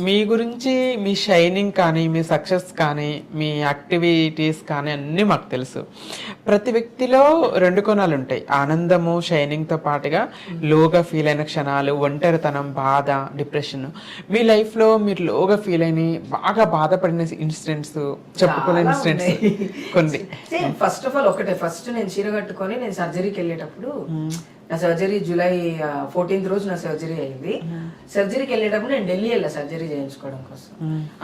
మీ గురించి మీ షైనింగ్ కానీ మీ సక్సెస్ కానీ మీ యాక్టివిటీస్ కానీ అన్నీ మాకు తెలుసు. ప్రతి వ్యక్తిలో రెండు కోణాలు ఉంటాయి, ఆనందము షైనింగ్తో పాటుగా లోగా ఫీల్ అయిన క్షణాలు, ఒంటరితనం, బాధ, డిప్రెషన్. మీ లైఫ్లో మీరు లోగా ఫీల్ అయిన బాగా బాధపడిన ఇన్సిడెంట్స్ చెప్పుకునే ఇన్సిడెంట్స్ కొన్ని. ఫస్ట్ ఆఫ్ ఆల్ ఒకటే, ఫస్ట్ నేను చీర కట్టుకొని నేను సర్జరీకి వెళ్ళేటప్పుడు, నా సర్జరీ జూలై 14th రోజు నా సర్జరీ అయింది. సర్జరీకి వెళ్ళేటప్పుడు నేను ఢిల్లీ వెళ్ళా సర్జరీ చేయించుకోవడం కోసం.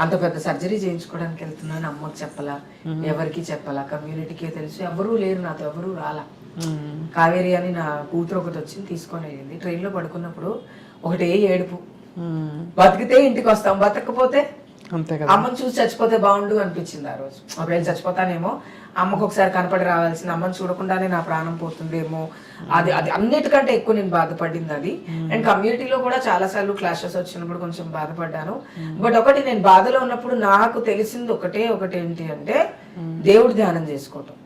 అంత పెద్ద సర్జరీ చేయించుకోవడానికి వెళ్తున్నాను, అమ్మకి చెప్పలా, ఎవరికి చెప్పలా, కమ్యూనిటీకే తెలుసు, ఎవరూ లేరు నాతో, ఎవరూ రాలా. కావేరి అని నా కూతురు ఒకటి వచ్చింది, తీసుకొని వెళ్ళింది. ట్రైన్ లో పడుకున్నప్పుడు ఒకటే ఏడుపు, బతికితే ఇంటికి వస్తాం, బతకపోతే అమ్మని చూసి చచ్చిపోతే బాగుండు అనిపించింది ఆ రోజు. ఒకవేళ చచ్చిపోతానేమో, అమ్మకు ఒకసారి కనపడి రావాల్సింది, అమ్మని చూడకుండానే నా ప్రాణం పోతుందేమో, అది అది అన్నిటికంటే ఎక్కువ నేను బాధపడింది అది. అండ్ కమ్యూనిటీలో కూడా చాలా సార్లు క్లాషెస్ వచ్చినప్పుడు కొంచెం బాధపడ్డాను. బట్ ఒకటి, నేను బాధలో ఉన్నప్పుడు నాకు తెలిసింది ఒకటి ఏంటి అంటే, దేవుడి ధ్యానం చేసుకోవటం.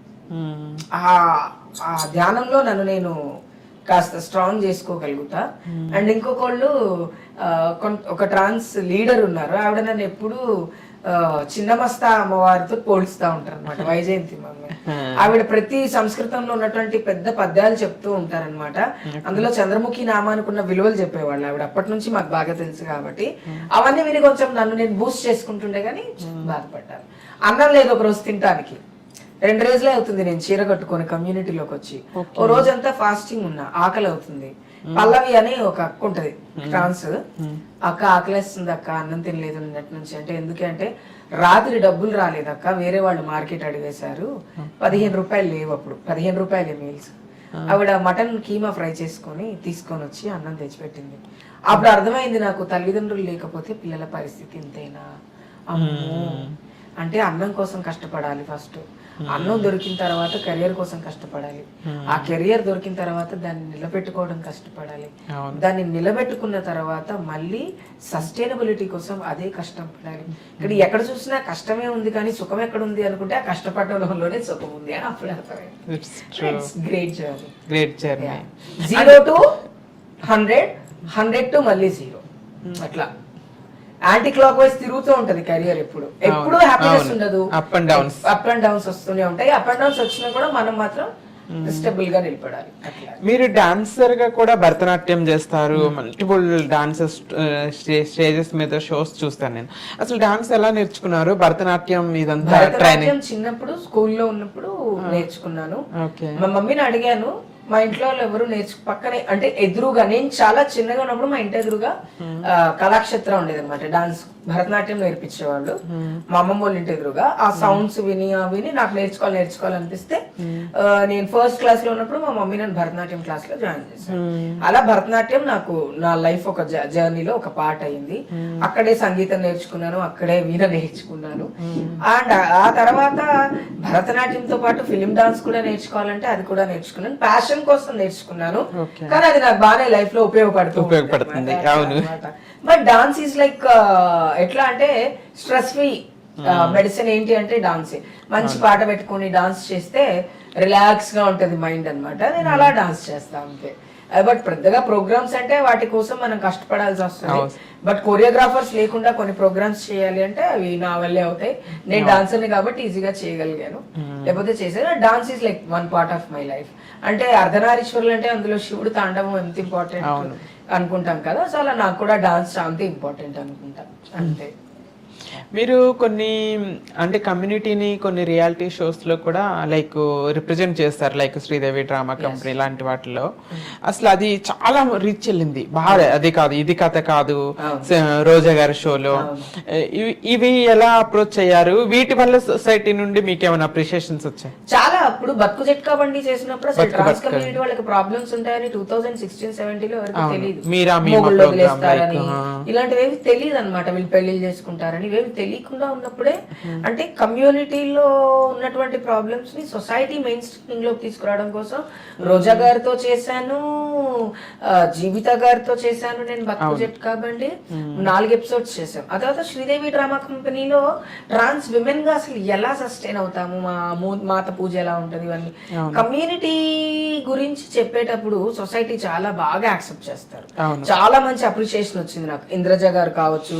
ఆ ధ్యానంలో నన్ను నేను కాస్త స్ట్రాంగ్ చేసుకోగలుగుతా. అండ్ ఇంకొకళ్ళు ఒక ట్రాన్స్ లీడర్ ఉన్నారు, ఆవిడ నన్ను ఎప్పుడు చిన్నమస్తా అమ్మవారితో పోల్చుతా ఉంటారు అనమాట, వైజయంతి మమ్మీ. ఆవిడ ప్రతి సంస్కృతంలో ఉన్నటువంటి పెద్ద పద్యాలు చెప్తూ ఉంటారనమాట. అందులో చంద్రముఖి నామానికి ఉన్న విలువలు చెప్పేవాళ్ళు ఆవిడ, అప్పటి నుంచి మాకు బాగా తెలుసు కాబట్టి. అవన్నీ విని కొంచెం నన్ను నేను బూస్ట్ చేసుకుంటుండే కానీ బాధపడ్డాను. అన్నం లేదు ఒక రోజు తినడానికి, 2 రోజులే అవుతుంది నేను చీర కట్టుకొని కమ్యూనిటీలోకి వచ్చి. ఓ రోజంతా ఫాస్టింగ్ ఉన్నా, ఆకలి అవుతుంది. పల్లవి అని ఒక అక్క ఉంటది ట్రాన్స్, అక్క ఆకలేస్తుంది అక్క, అన్నం తినలేదు నిన్నటి నుంచి అంటే, ఎందుకంటే రాత్రి డబ్బులు రాలేదక్క, వేరే వాళ్ళు మార్కెట్ అడిగేశారు, 15 రూపాయలు లేవు, అప్పుడు 15 రూపాయలే మీల్స్. ఆవిడ మటన్ కీమా ఫ్రై చేసుకొని తీసుకొని వచ్చి అన్నం తెచ్చిపెట్టింది. అప్పుడు అర్థమైంది నాకు, తల్లిదండ్రులు లేకపోతే పిల్లల పరిస్థితి ఇంతేనా. అమ్మో, అంటే అన్నం కోసం కష్టపడాలి ఫస్ట్, అన్నం దొరికిన తర్వాత కెరియర్ కోసం కష్టపడాలి, ఆ కెరియర్ దొరికిన తర్వాత దాన్ని నిలబెట్టుకోవడం కష్టపడాలి, దాన్ని నిలబెట్టుకున్న తర్వాత మళ్ళీ సస్టైనబిలిటీ కోసం అదే కష్టం పడాలి. ఇక్కడ ఎక్కడ చూసినా కష్టమే ఉంది కానీ సుఖం ఎక్కడ ఉంది అనుకుంటే, ఆ కష్టపడడంలోనే సుఖం ఉంది అని అప్పుడు అర్థమైంది. గ్రేట్ జర్నీ, 0 to 100, 100 to మళ్ళీ 0, అట్లా యాంటీ క్లాక్ వైజ్ తిరుగుతూ ఉంటది కెరియర్. ఎప్పుడు హ్యాపీనెస్ ఉండదు, అప్ అండ్ డౌన్స్ వస్తూనే ఉంటాయి. అప్ అండ్ డౌన్స్ వచ్చినా కూడా మనం మాత్రం స్టేబుల్ గా నిలబడాలి. మీరు డాన్సర్ గా కూడా భరతనాట్యం చేస్తారు, మల్టిపుల్ డాన్సెస్ స్టేజెస్ మీద షోస్ చూస్తాను నేను. అసలు డాన్స్ ఎలా నేర్చుకున్నారు? భరతనాట్యం ఇదంతా ట్రైనింగ్ చిన్నప్పుడు స్కూల్లో ఉన్నప్పుడు నేర్చుకున్నాను. మా మమ్మీని అడిగాను, మా ఇంట్లో వాళ్ళు ఎవరు పక్కనే అంటే ఎదురుగా, నేను చాలా చిన్నగా ఉన్నప్పుడు మా ఇంటి ఎదురుగా కళాక్షేత్రం ఉండేది అనమాట, డాన్స్ భరతనాట్యం నేర్పించేవాళ్ళు మా అమ్మమ్మ వాళ్ళ ఇంటి ఎదురుగా. ఆ సౌండ్స్ విని నాకు నేర్చుకోవాలనిపిస్తే నేను ఫస్ట్ క్లాస్ లో ఉన్నప్పుడు మా మమ్మీ నన్ను భరతనాట్యం క్లాస్ లో జాయిన్ చేశాను. అలా భరతనాట్యం నాకు నా లైఫ్ ఒక జర్నీలో ఒక పార్ట్ అయింది. అక్కడే సంగీతం నేర్చుకున్నాను, అక్కడే వీణ నేర్చుకున్నాను. అండ్ ఆ తర్వాత భరతనాట్యంతో పాటు ఫిలిం డాన్స్ కూడా నేర్చుకోవాలంటే అది కూడా నేర్చుకున్నాను, ప్యాషన్ కోసం నేర్చుకున్నాను. కానీ అది నాకు బాగానే లైఫ్ లో ఉపయోగపడుతుంది. బట్ డాన్స్ ఈజ్ లైక్ ఎట్లా అంటే స్ట్రెస్ ఫ్రీ మెడిసిన్. ఏంటి అంటే డాన్స్, మంచి పాట పెట్టుకొని డాన్స్ చేస్తే రిలాక్స్ గా ఉంటది మైండ్ అనమాట. నేను అలా డాన్స్ చేస్తా అంతే. బట్ పెద్దగా ప్రోగ్రామ్స్ అంటే వాటి కోసం మనం కష్టపడాల్సి వస్తుంది. బట్ కొరియోగ్రాఫర్స్ లేకుండా కొన్ని ప్రోగ్రామ్స్ చేయాలి అంటే అవి నా వల్లే అవుతాయి. నేను డాన్సర్ని కాబట్టి ఈజీగా చేయగలిగాను, లేకపోతే చేశాను. Dance is like one part of my life. అంటే అర్ధనారీశ్వరులు అంటే అందులో శివుడు తాండవం ఎంత ఇంపార్టెంట్ అనుకుంటాం కదా, సో అలా నాకు కూడా డాన్స్ చాలా ఇంపార్టెంట్ అనుకుంటా అంతే. మీరు కొన్ని అంటే కమ్యూనిటీని కొన్ని రియాలిటీ షోస్ లో కూడా లైక్ రిప్రజెంట్ చేస్తారు, లైక్ శ్రీదేవి డ్రామా కంపెనీ లాంటి వాటిలో. అసలు అది చాలా రీచ్ వెళ్ళింది బాగా. అది కాదు ఇది కథ కాదు, రోజా గారి షోలో ఇవి ఎలా అప్రోచ్ అయ్యారు? వీటి వల్ల సొసైటీ నుండి మీకు ఏమైనా అప్రిషియేషన్స్ వచ్చాయి? చాలా. అప్పుడు బతుకు జట్కా బండి చేసినప్పుడు అసలు ట్రాన్స్ కమ్యూనిటీ వాళ్ళకి ప్రాబ్లమ్స్ ఉంటాయని 2016-17 ఎవరికి తెలియదు. ఇలాంటివి ఏమి తెలియదు అనమాట. వీళ్ళు పెళ్లిళ్ళు చేసుకుంటారని, ఇవేవి తెలియకుండా ఉన్నప్పుడే అంటే కమ్యూనిటీలో ఉన్నటువంటి ప్రాబ్లమ్స్ ని సొసైటీ మెయిన్ స్ట్రీమింగ్ లోకి తీసుకురావడం కోసం రోజా గారితో చేశాను, జీవిత గారితో చేశాను, నేను భక్తి జెట్ కాబట్టి 4 ఎపిసోడ్స్ చేశాను. ఆ తర్వాత శ్రీదేవి డ్రామా కంపెనీలో ట్రాన్స్ విమెన్ గా అసలు ఎలా సస్టైన్ అవుతాము, మాత పూజ ఎలా ఉంటది, ఇవన్నీ కమ్యూనిటీ గురించి చెప్పేటప్పుడు సొసైటీ చాలా బాగా యాక్సెప్ట్ చేస్తారు. చాలా మంచి అప్రిషియేషన్ వచ్చింది నాకు. ఇంద్రజ గారు కావచ్చు,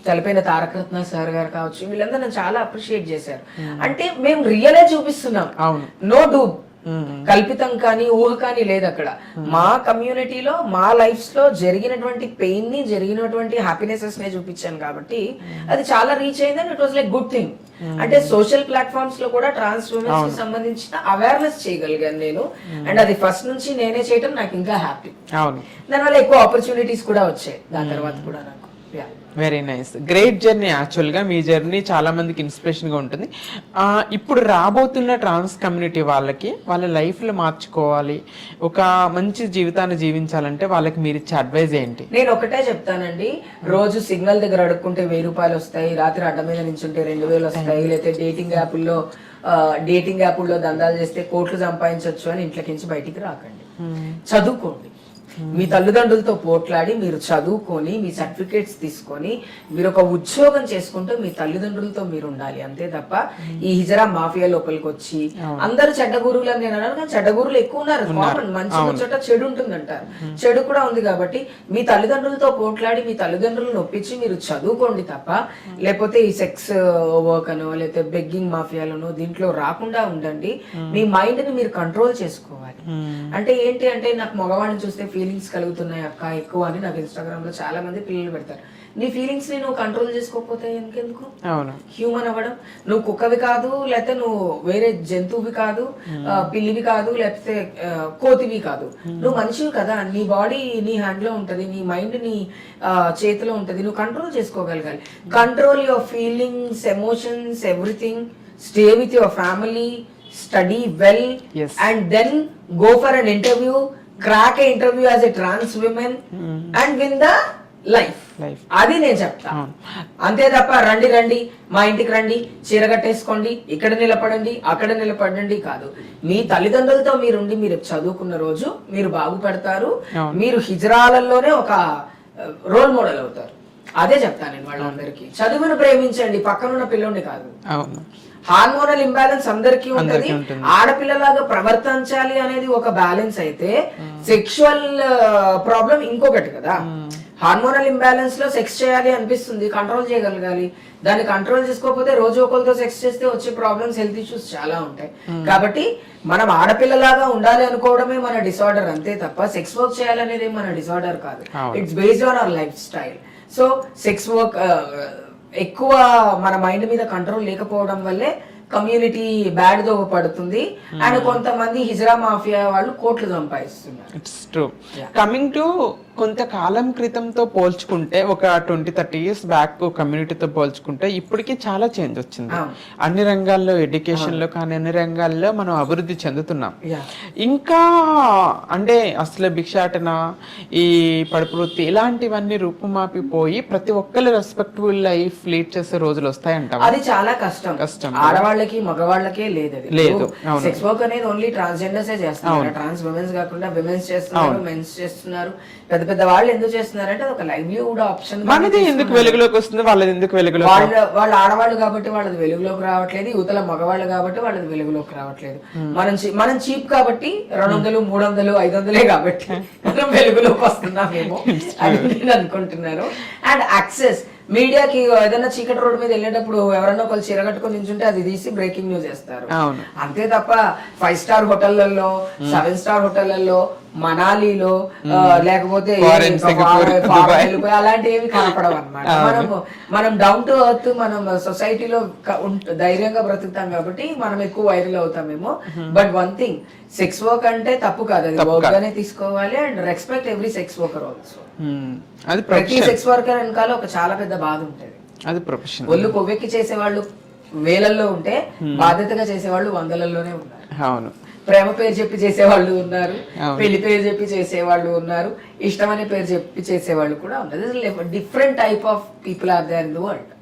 తలపైన తారక రత్న సార్ గారు కావచ్చు, వీళ్ళందరూ నన్ను చాలా అప్రిషియేట్ చేశారు. అంటే మేము రియలే చూపిస్తున్నాం, నో డూప్, కల్పితం కానీ ఊహ కానీ లేదు అక్కడ. మా కమ్యూనిటీలో మా లైఫ్స్ లో జరిగినటువంటి పెయిన్ ని, జరిగినటువంటి హ్యాపీనెసెస్ నే చూపించాను కాబట్టి అది చాలా రీచ్ అయింది. And it was like good thing. అంటే సోషల్ ప్లాట్ఫామ్స్ లో కూడా ట్రాన్స్ ఉమెన్స్ కి సంబంధించిన అవేర్నెస్ చేయగలిగాను నేను. అండ్ అది ఫస్ట్ నుంచి నేనే చేయటం నాకు ఇంకా హ్యాపీ. దానివల్ల ఎక్కువ ఆపర్చునిటీస్ కూడా వచ్చాయి దాని తర్వాత కూడా నాకు. Very nice, great journey. యాక్చువల్గా మీ జర్నీ చాలా మందికి ఇన్స్పిరేషన్గా ఉంటుంది. ఇప్పుడు రాబోతున్న ట్రాన్స్ కమ్యూనిటీ వాళ్ళకి వాళ్ళ లైఫ్లో మార్చుకోవాలి, ఒక మంచి జీవితాన్ని జీవించాలంటే వాళ్ళకి మీరు ఇచ్చే అడ్వైజ్ ఏంటి? నేను ఒకటే చెప్తానండి, రోజు సిగ్నల్ దగ్గర అడుక్కుంటే 1000 రూపాయలు వస్తాయి, రాత్రి అడ్డ మీద నించుంటే 2000 వస్తాయి, లేకపోతే డేటింగ్ యాప్ల్లో దందాలు చేస్తే కోట్లు సంపాదించవచ్చు అని ఇంట్లోకించి బయటికి రాకండి. చదువుకోండి. మీ తల్లిదండ్రులతో పోట్లాడి మీరు చదువుకొని మీ సర్టిఫికేట్స్ తీసుకొని మీరు ఒక ఉద్యోగం చేసుకుంటూ మీ తల్లిదండ్రులతో మీరు ఉండాలి. అంతే తప్ప ఈ హిజరా మాఫియా లోపలికి వచ్చి అందరు చెడ్డ గురువులు అని నేను అన్నాను, కానీ చెడ్డ గురువులు ఎక్కువ ఉన్నారు. మంచి చోట చెడు ఉంటుందంటారు, చెడు కూడా ఉంది. కాబట్టి మీ తల్లిదండ్రులతో పోట్లాడి మీ తల్లిదండ్రులను ఒప్పించి మీరు చదువుకోండి తప్ప, లేకపోతే ఈ సెక్స్ వర్క్ అనో లేకపోతే బెగ్గింగ్ మాఫియాలను దీంట్లో రాకుండా ఉండండి. మీ మైండ్ ని మీరు కంట్రోల్ చేసుకోవాలి. అంటే ఏంటి అంటే, నాకు మగవాడిని చూస్తే ఫీలింగ్స్ కలుగుతున్నాయి అక్క ఎక్కువ అని నాకు ఇన్స్టాగ్రామ్ లో చాలా మంది పిల్లలు పెడతారు. నీ ఫీలింగ్స్ ని నువ్వు కంట్రోల్ చేసుకోకపోతే ఇంకెందుకు హ్యూమన్ అవ్వడం? నువ్వు కుక్కవి కాదు, లేకపోతే నువ్వు వేరే జంతువువి కాదు, పిల్లివి కాదు, లేకపోతే కోతివి కాదు, నువ్వు మనిషివి కదా. నీ బాడీ నీ హ్యాండ్ లో ఉంటది, నీ మైండ్ నీ చేతిలో ఉంటది, నువ్వు కంట్రోల్ చేసుకోగలగాలి. Control your feelings, emotions, everything. Stay with your family, study well, and then go for an interview, crack an interview as a trans woman and win the life. అది నేను చెప్తా. అంతే తప్ప రండి మా ఇంటికి రండి, చీర కట్టేసుకోండి, ఇక్కడ నిలబడండి, అక్కడ నిలబడండి కాదు. మీ తల్లిదండ్రులతో మీరుండి మీరు చదువుకున్న రోజు మీరు బాగుపడతారు. మీరు హిజ్రాలలోనే ఒక రోల్ మోడల్ అవుతారు. అదే చెప్తాను నేను వాళ్ళందరికీ. చదువును ప్రేమించండి, పక్కనున్న పిల్లోని కాదు. హార్మోనల్ ఇంబ్యాలెన్స్ అందరికీ ఉంటుంది. ఆడపిల్లలాగా ప్రవర్తించాలి అనేది ఒక బ్యాలెన్స్ అయితే, సెక్షువల్ ప్రాబ్లం ఇంకొకటి కదా. హార్మోనల్ ఇంబ్యాలెన్స్ లో సెక్స్ చేయాలి అనిపిస్తుంది, కంట్రోల్ చేయగలగాలి. దాన్ని కంట్రోల్ చేసుకోకపోతే రోజు ఒకరితో సెక్స్ చేస్తే వచ్చే ప్రాబ్లమ్స్, హెల్త్ ఇష్యూస్ చాలా ఉంటాయి. కాబట్టి మనం ఆడపిల్లలాగా ఉండాలి అనుకోవడమే మన డిసార్డర్, అంతే తప్ప సెక్స్ వర్క్ చేయాలనేది మన డిసార్డర్ కాదు. It's based on our life style. So sex work ఎక్కువ మన మైండ్ మీద కంట్రోల్ లేకపోవడం వల్లే కమ్యూనిటీ బ్యాడ్ దో పడుతుంది. అండ్ కొంతమంది హిజ్రా మాఫియా వాళ్ళు కోట్లు సంపాదిస్తున్నారు. It's true. కమింగ్ టు కొంతకాలం క్రితంతో పోల్చుకుంటే, ఒక 20-30 years బ్యాక్ కమ్యూనిటీతో పోల్చుకుంటే ఇప్పటికీ చాలా చేంజ్ వచ్చింది. అన్ని రంగాల్లో, ఎడ్యుకేషన్ లో కానీ అన్ని రంగాల్లో మనం అభివృద్ధి చెందుతున్నాం. ఇంకా అంటే అసలు భిక్షాటన, ఈ పడుపు వృత్తి ఇలాంటివన్నీ రూపుమాపిపోయి ప్రతి ఒక్కరు రెస్పెక్టబుల్ లైఫ్ లీడ్ చేసే రోజులు వస్తాయంట. అది చాలా కష్టం. ఆడవాళ్ళకి మగవాళ్ళకే లేదు. సెక్స్ వర్క్ అనేది ఓన్లీ ట్రాన్స్జెండర్స్ చేస్తున్నారు, ట్రాన్స్ విమెన్స్ కాకుండా విమెన్స్ చేస్తున్నారు, మెన్స్ చేస్తున్నారు. పెద్ద పెద్ద వాళ్ళు ఎందుకు చేస్తున్నారంటే ఒక లైవ్లీహుడ్ ఆప్షన్. మనది ఎందుకు వెలుగులోకి వస్తుంది, వాళ్ళది ఎందుకు వెలుగులోకి? వాళ్ళు ఆడవాళ్ళు కాబట్టి వాళ్ళది వెలుగులోకి రావట్లేదు, యువతల మగవాళ్ళు కాబట్టి వాళ్ళది వెలుగులోకి రావట్లేదు. మనం చీప్ కాబట్టి 200, 300, 500 కాబట్టి మనం వెలుగులోకి వస్తున్నామేమో అని నేను అనుకుంటున్నాను. అండ్ యాక్సెస్ మీడియాకి ఏదైనా చీకటి రోడ్డు మీద వెళ్ళేటప్పుడు ఎవరైనా ఒకళ్ళు చీర కట్టుకొని నించుంటే అది తీసి బ్రేకింగ్ న్యూస్ చేస్తారు. అంతే తప్ప 5 star హోటళ్లలో, 7 star హోటళ్లలో, మనాలిలో, లేకపోతే అలాంటివి కనపడవు అనమాట. మనం డౌన్ టు ఎర్త్, మనం సొసైటీలో ధైర్యంగా బ్రతుకుతాం కాబట్టి మనం ఎక్కువ వైరల్ అవుతామేమో. But one thing, sex work అంటే తప్పు కాదు, అది వర్క్ గానే తీసుకోవాలి. And respect every sex worker also. ప్రతి సెక్స్ వర్కర్ వెనకాల ఒక చాలా పెద్ద బాధ ఉంటది. అది ప్రొఫెషన్. ఒళ్ళు కొవ్వెక్కి చేసేవాళ్ళు వేలల్లో ఉంటే బాధ్యతగా చేసేవాళ్ళు 100లలోనే ఉన్నారు. అవును. ప్రేమ పేరు చెప్పి చేసేవాళ్ళు ఉన్నారు, పెళ్లి పేరు చెప్పి చేసేవాళ్ళు ఉన్నారు, ఇష్టం అనే పేరు చెప్పి చేసేవాళ్ళు కూడా ఉన్నారు. Different type of people are there in the world.